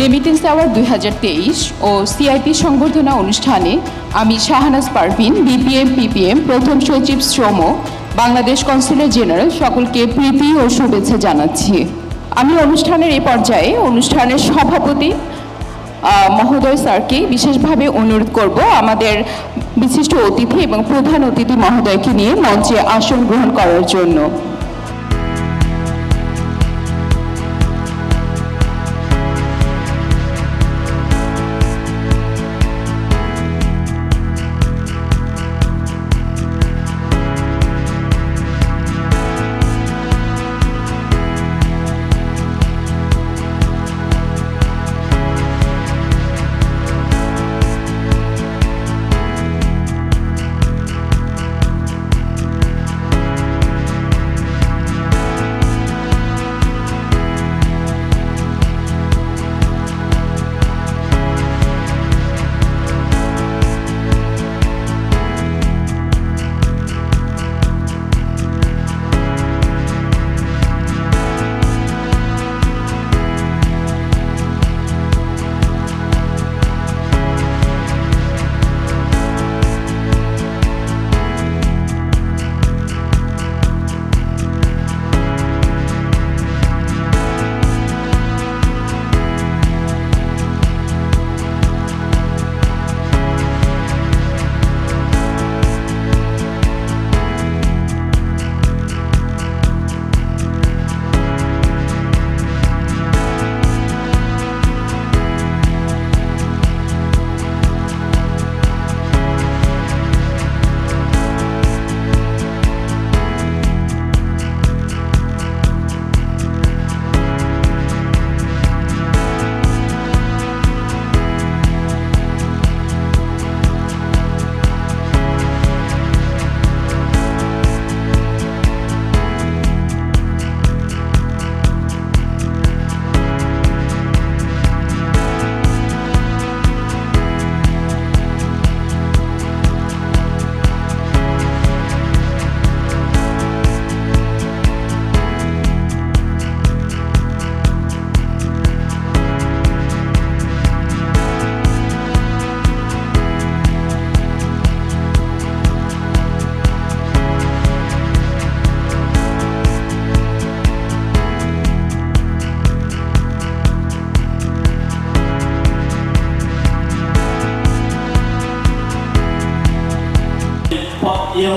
Remittance award 2023 ও CIP সংবর্ধনা অনুষ্ঠানে আমি শাহনাজ পারভিন, বিপিএম পিপিএম প্রথম সচিব শ্রম, বাংলাদেশ কনসুলেট জেনারেল সকলকে প্রীতি ও শুভেচ্ছা জানাচ্ছি। আমি অনুষ্ঠানের এই পর্যায়ে অনুষ্ঠানের সভাপতি মহোদয় স্যারকে বিশেষভাবে অনুরোধ করব আমাদের বিশিষ্ট অতিথি এবং প্রধান অতিথি মহোদয়কে নিয়ে মঞ্চে আসন গ্রহণ করার জন্য।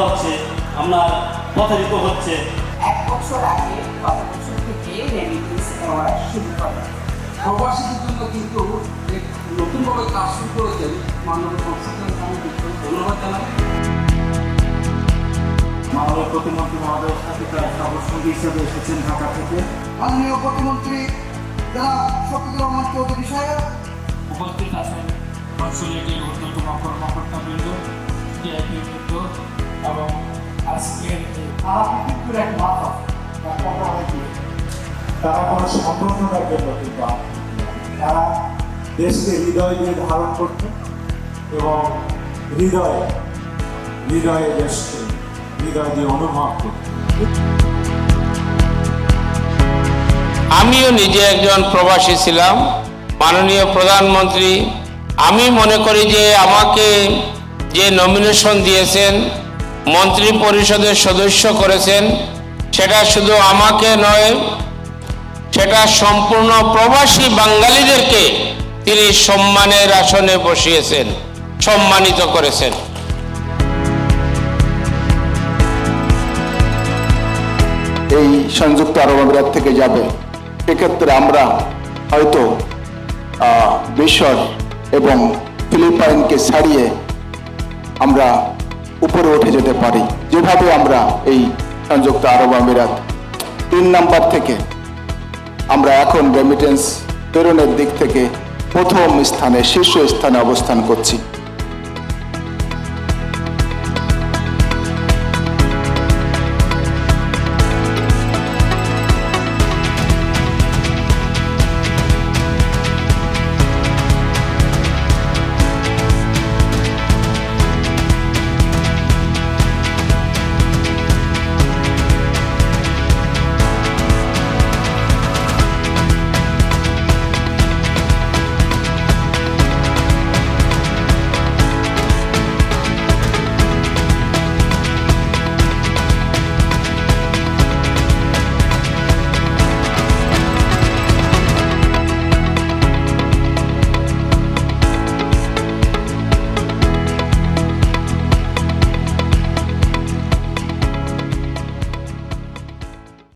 হচ্ছে আমরা প্রতারিত হচ্ছে। 1 বছর আগে গত বছর থেকে রেমিটেন্স অ্যাওয়ার্ড শুরু করা। প্রবাসীদের জন্য কিন্তু নতুনভাবে কাজ শুরু করেছেন মাননীয় কনসালটেন্ট কমিটিকে ধন্যবাদ জানাই। মাননীয় প্রতিমন্ত্রী মহোদয়ের সাথে সঙ্গী হিসেবে এসেছেন ঢাকা থেকে। মাননীয় প্রতিমন্ত্রী যারা শফিকুর রহমান চৌধুরী সাহেব উপস্থিত আছেন, কনসুলেটের ঊর্ধ্বতন কর্মকর্তাবৃন্দ, সিআইপি বৃন্দ এবং আজকের তারা কোনো সম্বর্ধনার জন্য কিন্তু তারা দেশকে হৃদয় দিয়ে ধারণ করত এবং হৃদয়ে দেশকে হৃদয় দিয়ে অনুভব করত। আমিও নিজে একজন প্রবাসী ছিলাম। মাননীয় প্রধানমন্ত্রী, আমি মনে করি যে আমাকে যে নমিনেশন দিয়েছেন, মন্ত্রী পরিষদের সদস্য করেছেন, সেটা শুধু আমাকে নয়, সেটা সম্পূর্ণ প্রবাসী বাঙালিদেরকে তিনি সম্মানের আসনে বসিয়েছেন, সম্মানিত করেছেন। এই সংযুক্ত আরব আমিরাত থেকে যাবে, সেক্ষেত্রে আমরা হয়তো মিশর এবং ফিলিপাইনকে ছাড়িয়ে আমরা উপরে উঠে যেতে পারি। যেভাবে আমরা এই সংযুক্ত আরব আমিরাত 3 নাম্বার থেকে আমরা এখন রেমিটেন্স প্রেরণের দিক থেকে প্রথম স্থানে, শীর্ষ স্থানে অবস্থান করছি।